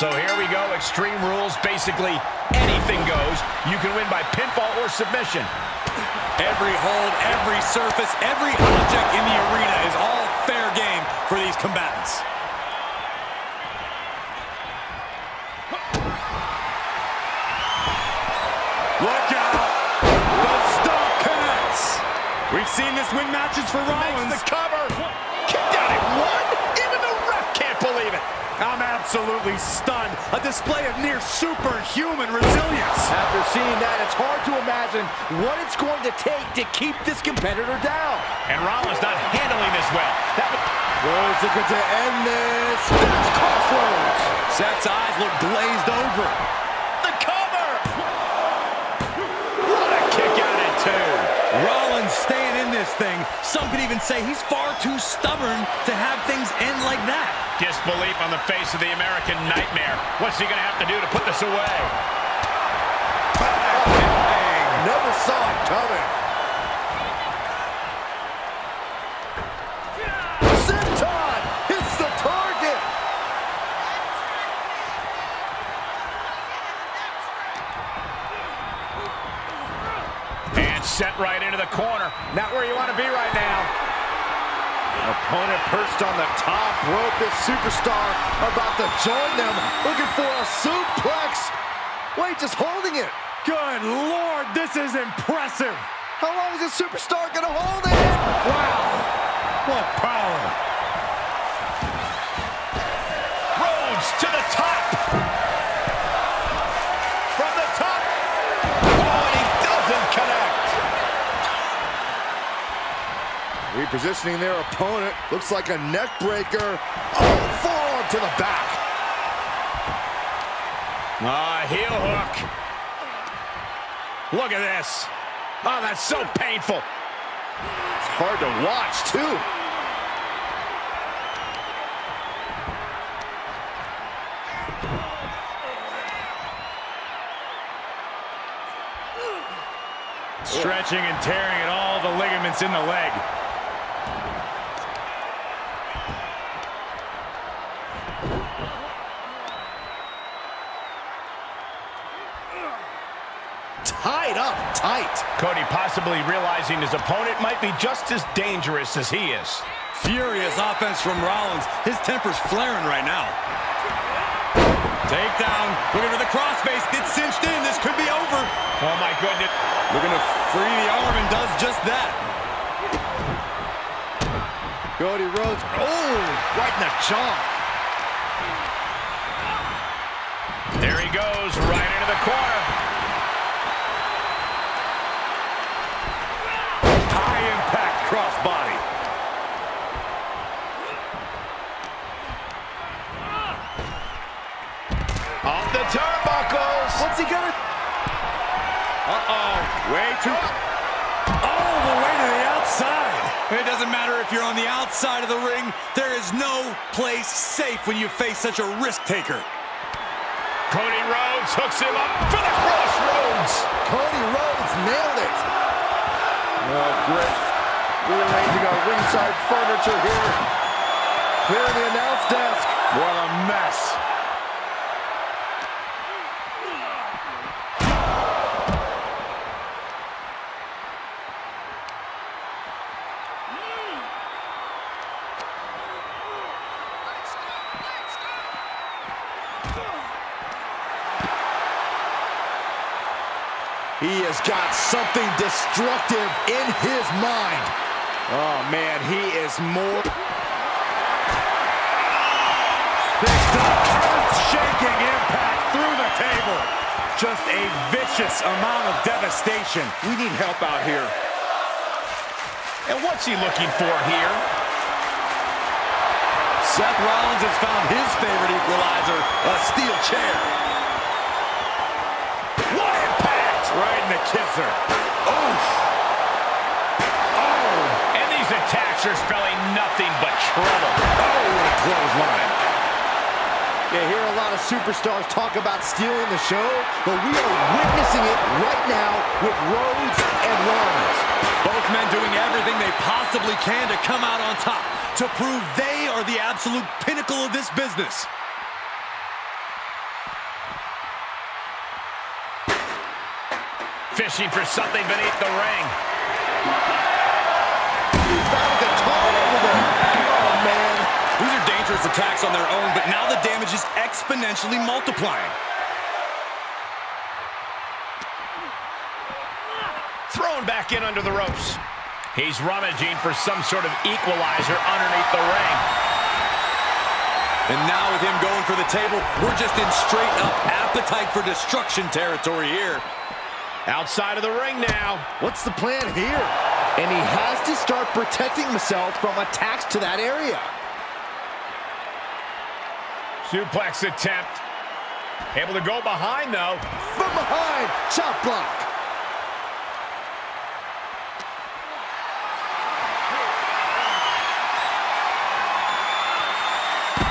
So here we go, Extreme Rules. Basically, anything goes. You can win by pinfall or submission. Every hold, every surface, every object in the arena is all fair game for these combatants. Look out! The stomp connects! We've seen this win matches for Rollins. Makes the cover! Kicked out at one! Even the ref can't believe it! I'm absolutely stunned. A display of near superhuman resilience. After seeing that, it's hard to imagine what it's going to take to keep this competitor down. And Rollins not handling this well. Rhodes looking to end this. That's Crossroads. Seth's eyes look glazed over. The cover! What a kick out at two. Rollins staying in this thing. Some could even say he's far too stubborn to have things end like that. Disbelief on the face of the American Nightmare. What's he gonna have to do to put this away? Bang! Never saw it coming. Senton hits the target. And set right into the corner. Not where you want to be right now. Opponent perched on the top rope. This superstar about to join them, looking for a suplex. Wait, just holding it. Good Lord, this is impressive. How long is this superstar gonna hold it? Wow, what power. Rhodes to the top. From the top. Oh, and he doesn't connect. Repositioning their opponent. Looks like a neck breaker. Oh, forearm to the back. Heel hook. Look at this. Oh, that's so painful. It's hard to watch, too. Stretching and tearing at all the ligaments in the leg. Tied up tight. Cody possibly realizing his opponent might be just as dangerous as he is. Furious offense from Rollins. His temper's flaring right now. Takedown. Looking for the crossface. Gets cinched in. This could be over. Oh, my goodness. Looking to free the arm and does just that. Cody Rhodes. Oh, right in the jaw. There he goes, right into the corner. High impact crossbody. Off the turnbuckles. What's he gonna? Uh-oh. Way too... All the way to the outside. It doesn't matter if you're on the outside of the ring. There is no place safe when you face such a risk taker. Cody Rhodes hooks him up for the crossroads. Cody Rhodes nailed it. Oh, great. Rearranging our ringside furniture here. Clearing the announce desk. What a mess. He has got something destructive in his mind. Oh, man, he is more... Picked up, earth-shaking impact through the table. Just a vicious amount of devastation. We need help out here. And what's he looking for here? Seth Rollins has found his favorite equalizer, a steel chair. What impact! Right in the kisser. Oof! Oh! And these attacks are spelling nothing but trouble. Oh, what a clothesline. You hear a lot of superstars talk about stealing the show, but we are witnessing it right now with Rhodes and Rollins. Both men doing everything they possibly can to come out on top, to prove they are the absolute pinnacle of this business. Fishing for something beneath the ring. He's found a guitar over there. Oh, man. These are dangerous attacks on their own, but now the damage is exponentially multiplying. Thrown back in under the ropes. He's rummaging for some sort of equalizer underneath the ring. And now with him going for the table, we're just in straight-up appetite for destruction territory here. Outside of the ring now. What's the plan here? And he has to start protecting himself from attacks to that area. Suplex attempt. Able to go behind, though. From behind, chop block.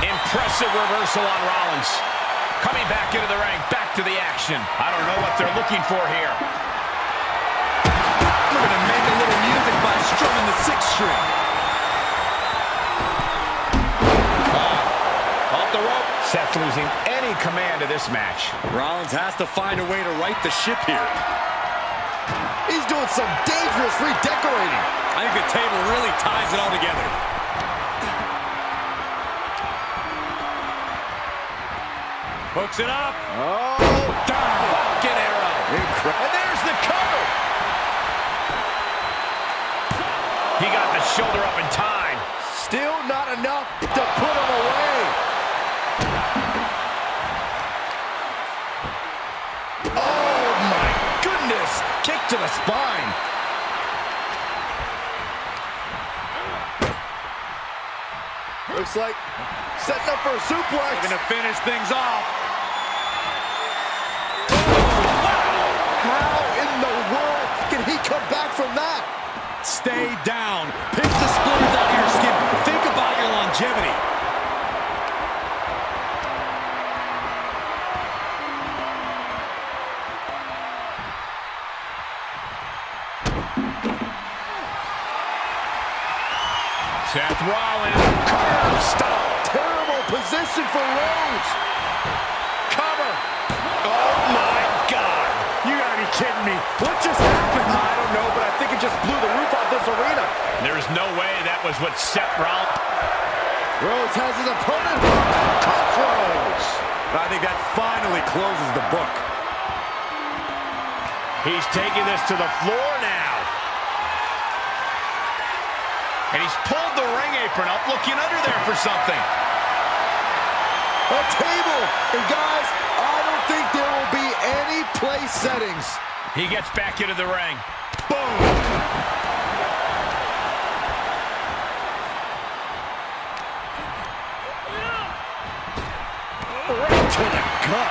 Impressive reversal on Rollins. Coming back into the ring, back to the action. I don't know what they're looking for here. We're going to make a little music by strumming the 6th string. Off the rope. Seth losing any command of this match. Rollins has to find a way to right the ship here. He's doing some dangerous redecorating. I think the table really ties it all together. Hooks it up. Oh, down. Get arrow. incredible. And there's the cover. He got the shoulder up in time. Still not enough to put him away. Oh, my goodness. Kick to the spine. Looks like setting up for a suplex. Going to finish things off. How in the world can he come back from that? Stay down. Pick the splinters out of your skin. Think about your longevity. Seth Rollins. Curb stop. Terrible position for Rhodes. Cover. Oh, my God. You gotta be kidding me. What just happened? I don't know, but I think it just blew the roof off this arena. There is no way that was what Seth Rollins. Rhodes has his opponent. Cuts Rhodes. I think that finally closes the book. He's taking this to the floor now. And he's pulled the ring apron up, looking under there for something. A table. And guys, I don't think there will be any place settings. He gets back into the ring. Boom. Right to the gut.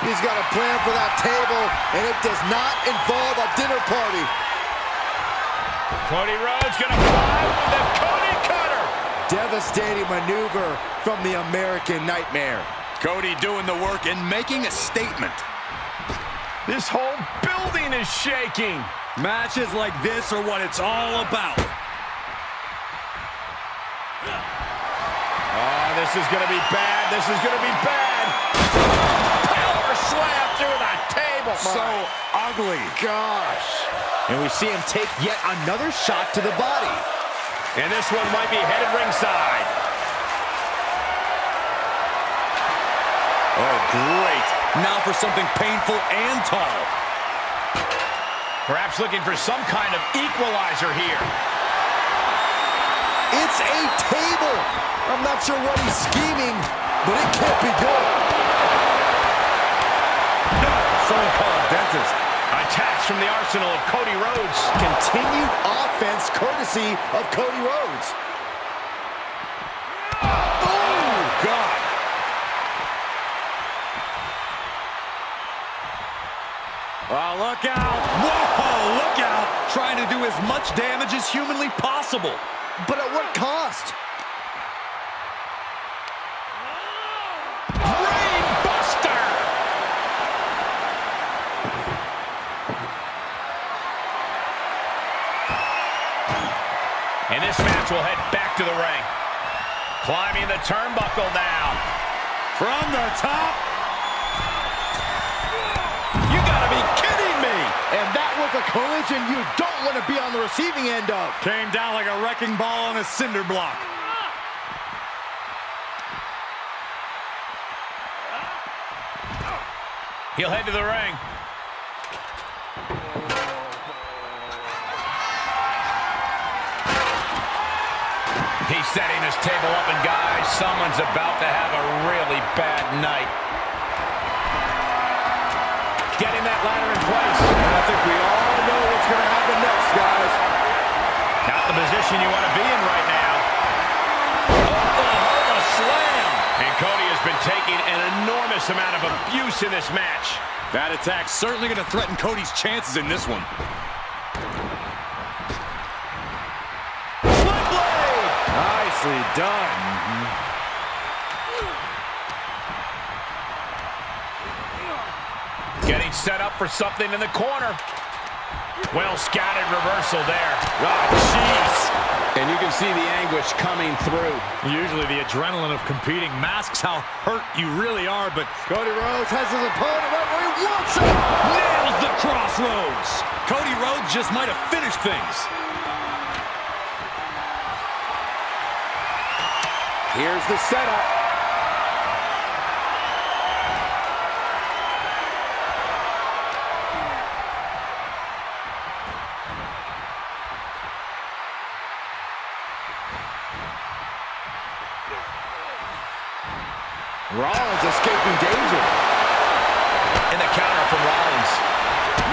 He's got a plan for that table, and it does not involve a dinner party. Cody Rhodes gonna fly with the Cody cutter. Devastating maneuver from the American Nightmare. Cody doing the work and making a statement. This whole building is shaking. Matches like this are what it's all about. Oh, this is gonna be bad. This is gonna be bad. Power slam through the table. So ugly. Gosh. And we see him take yet another shot to the body. And this one might be headed ringside. Oh, great. Now for something painful and tall. Perhaps looking for some kind of equalizer here. It's a table. I'm not sure what he's scheming, but it can't be good. No, someone call a dentist. Attacks from the arsenal of Cody Rhodes. Continued offense courtesy of Cody Rhodes. Oh, God. Oh, look out. Whoa, look out. Trying to do as much damage as humanly possible. But at what cost? Brainbuster! And this match will head back to the ring. Climbing the turnbuckle now. From the top. You gotta be kidding me. And that was a collision you don't want to be on the receiving end of. Came down like a wrecking ball on a cinder block. He'll head to the ring. He's setting his table up, and guys, someone's about to have a really bad night. Getting that ladder in place. I think we all know what's going to happen next, guys. Not the position you want to be in right now. Oh, a slam. And Cody has been taking an enormous amount of abuse in this match. That attack's certainly going to threaten Cody's chances in this one. Nicely done. Getting set up for something in the corner. Well scouted reversal there. Oh, jeez. And you can see the anguish coming through. Usually the adrenaline of competing masks how hurt you really are, but Cody Rhodes has his opponent right where he wants him. nails the crossroads. Cody Rhodes just might have finished things. Here's the setup. Rollins escaping danger. And the counter from Rollins.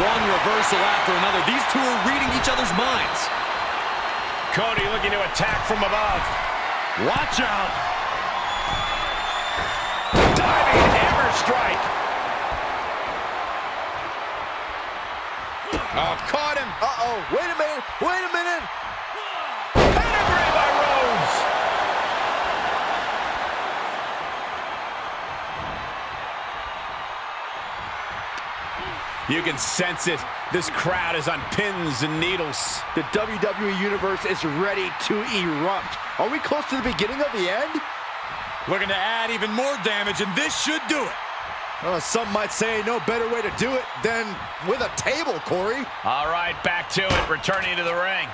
One reversal after another. These two are reading each other's minds. Cody looking to attack from above. Watch out. Diving hammer strike. Oh, caught him. Uh-oh. Wait a minute. Wait a minute. Pedigree by Rhodes. You can sense it. This crowd is on pins and needles. The WWE Universe is ready to erupt. Are we close to the beginning of the end? Looking to add even more damage, and this should do it. Some might say no better way to do it than with a table, Corey. All right, back to it. Returning to the ring.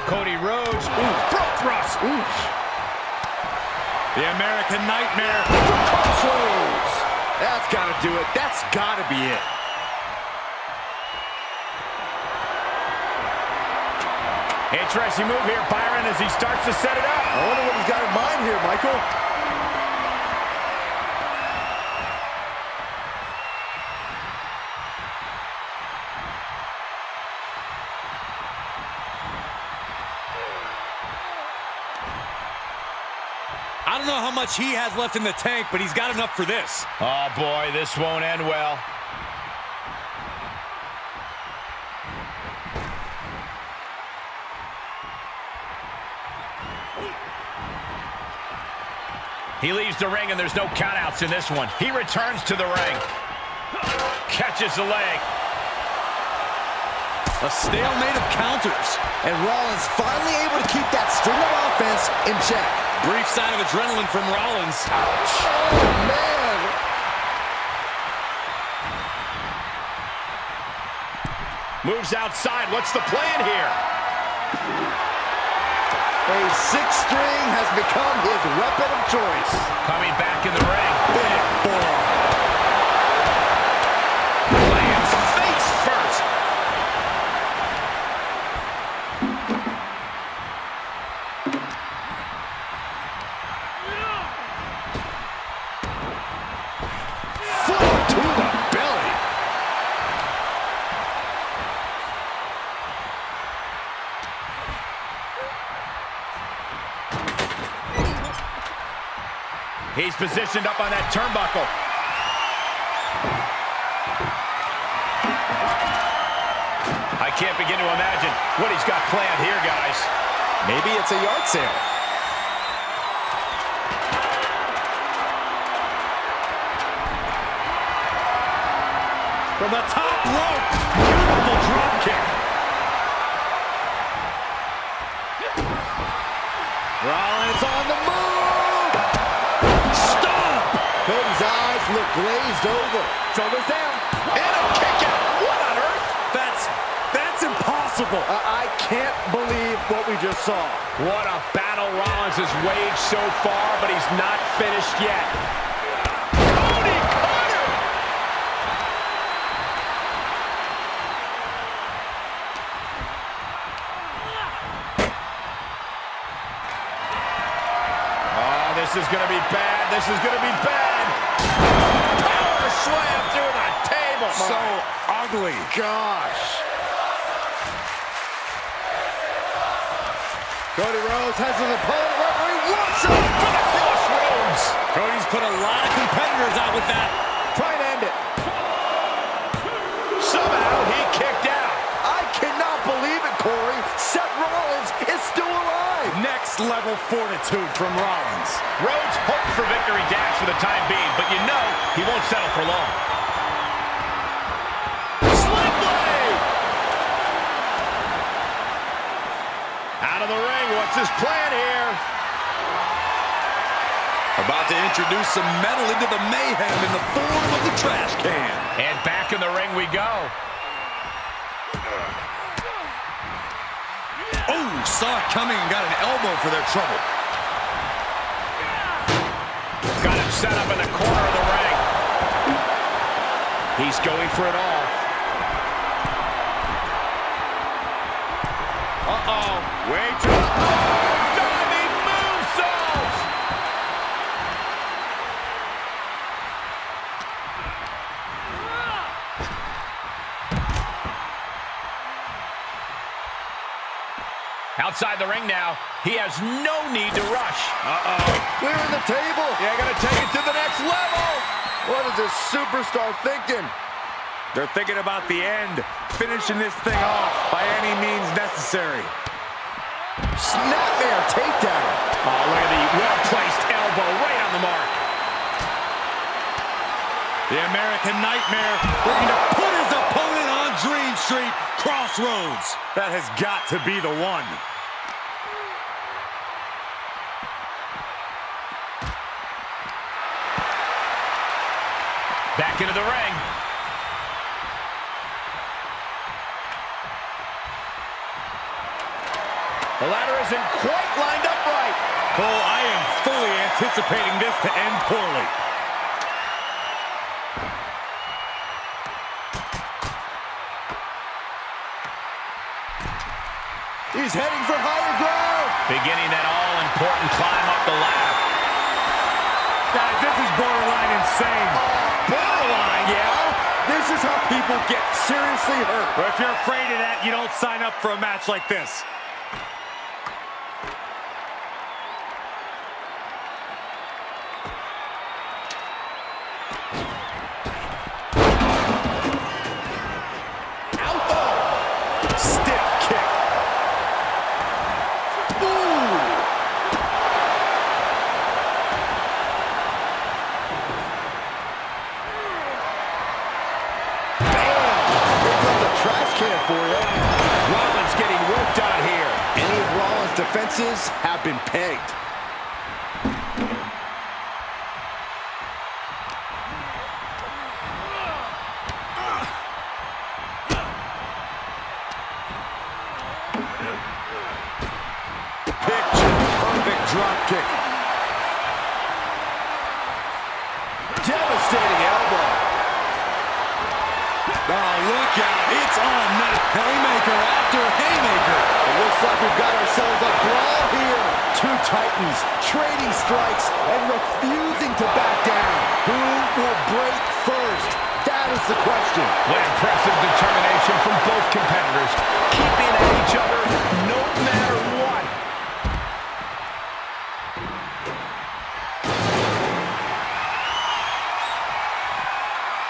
Cody Rhodes. Ooh, front thrust. Ooh. The American Nightmare. Crossroads. That's got to do it. That's got to be it. Interesting move here, Byron, as he starts to set it up. I wonder what he's got in mind here, Michael. I don't know how much he has left in the tank, but he's got enough for this. Oh, boy, this won't end well. He leaves the ring, and there's no countouts in this one. He returns to the ring. Catches the leg. A stalemate of counters. And Rollins finally able to keep that string of offense in check. Brief sign of adrenaline from Rollins. Ouch. Oh, man. Moves outside. What's the plan here? A sixth string has become his weapon of choice. Coming back in the ring. Big forearm. Lands face first. Foot to the belly. He's positioned up on that turnbuckle. I can't begin to imagine what he's got planned here, guys. Maybe it's a yard sale. from the top rope. Beautiful drop kick. Rollins on the move. Stop. Cody's eyes look glazed over. Shoulders down. And a kick out. What on earth? That's impossible. I can't believe what we just saw. What a battle Rollins has waged so far, but he's not finished yet. Cody Cutter! Oh, this is going to be bad. This is going to be bad. Power slam through the table. So ugly. Gosh. Cody Rhodes has his opponent. Referee wants him for the crossroads. Cody's put a lot of competitors out with that. Trying to end it. Somehow he kicked out. I cannot believe it, Corey. Seth Rollins is still alive. Next level fortitude from Rollins. Rhodes hoped for victory dash for the time being, but you know he won't settle for long. Sling blade! Out of the ring, what's his plan here? About to introduce some metal into the mayhem in the form of the trash can. And back in the ring we go. Oh, saw it coming and got an elbow for their trouble. Got him set up in the corner of the ring. He's going for it all. Uh-oh. Way too... Oh, diving moonsault! Outside the ring now. He has no need to rush. Uh-oh. Clearing the table. Yeah, gonna take it to the next level. What is this superstar thinking? They're thinking about the end, finishing this thing off by any means necessary. Snapmare takedown. Oh, look at the well-placed elbow right on the mark. The American Nightmare looking to put his opponent on Dream Street Crossroads. That has got to be the one. Back into the ring. The ladder isn't quite lined up right. Cole, I am fully anticipating this to end poorly. He's heading for higher ground. Beginning that all-important climb up the ladder. Guys, this is borderline insane. Borderline, yeah? This is how people get seriously hurt. But if you're afraid of that, you don't sign up for a match like this. Defenses have been pegged. Picture perfect drop kick. Devastating elbow. Oh, look out. It's on now. Haymaker after haymaker. It looks like we've got ourselves a brawl here. Two titans trading strikes and refusing to back down. Who will break first? That is the question. What impressive determination from both competitors, keeping at each other no matter what.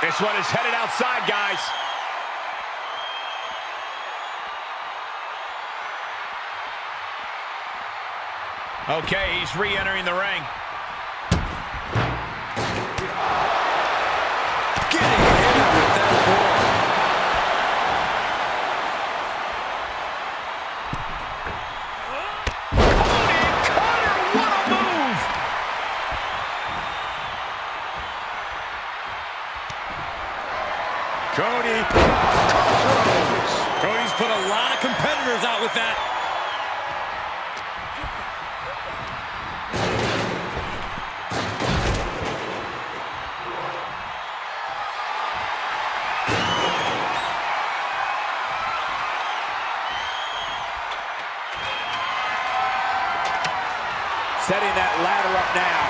This one is headed outside, guys. Okay, he's re-entering the ring. Getting hit with that form. Cody. Cody's put a lot of competitors out with that. Setting that ladder up now.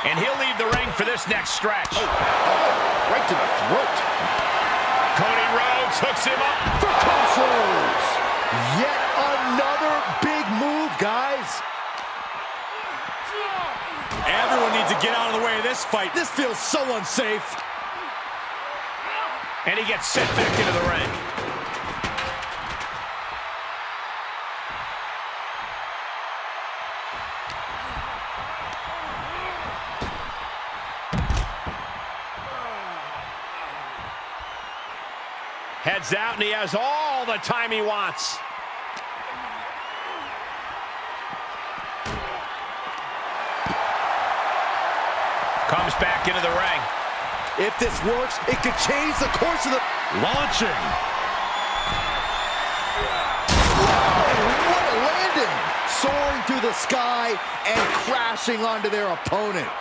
And he'll leave the ring for this next stretch. Right to the throat. Cody Rhodes hooks him up. For controls. Yet another big move, guys. Everyone needs to get out of the way of this fight. This feels so unsafe. And he gets sent back into the ring. Heads out, and he has all the time he wants. Comes back into the ring. If this works, it could change the course of the... Launching. Whoa, what a landing! Soaring through the sky and crashing onto their opponent.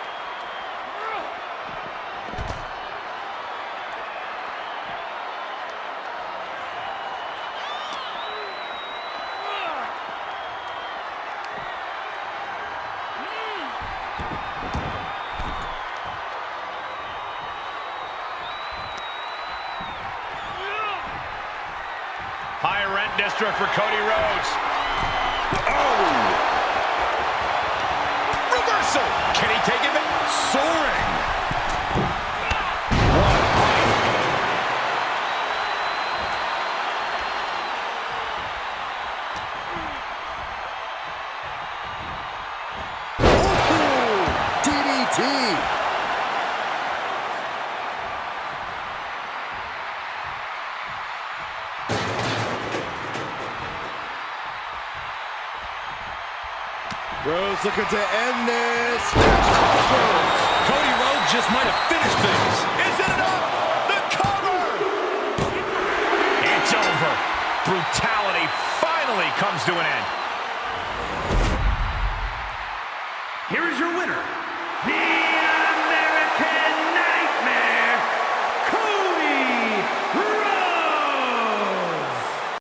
High rent district for Cody Rhodes. Oh! Reversal! Can he take it back? Soaring. Ooh, DDT! Rhodes looking to end this. Cody Rhodes just might have finished things. Is it enough? The cover! It's over. Brutality finally comes to an end. Here is your winner,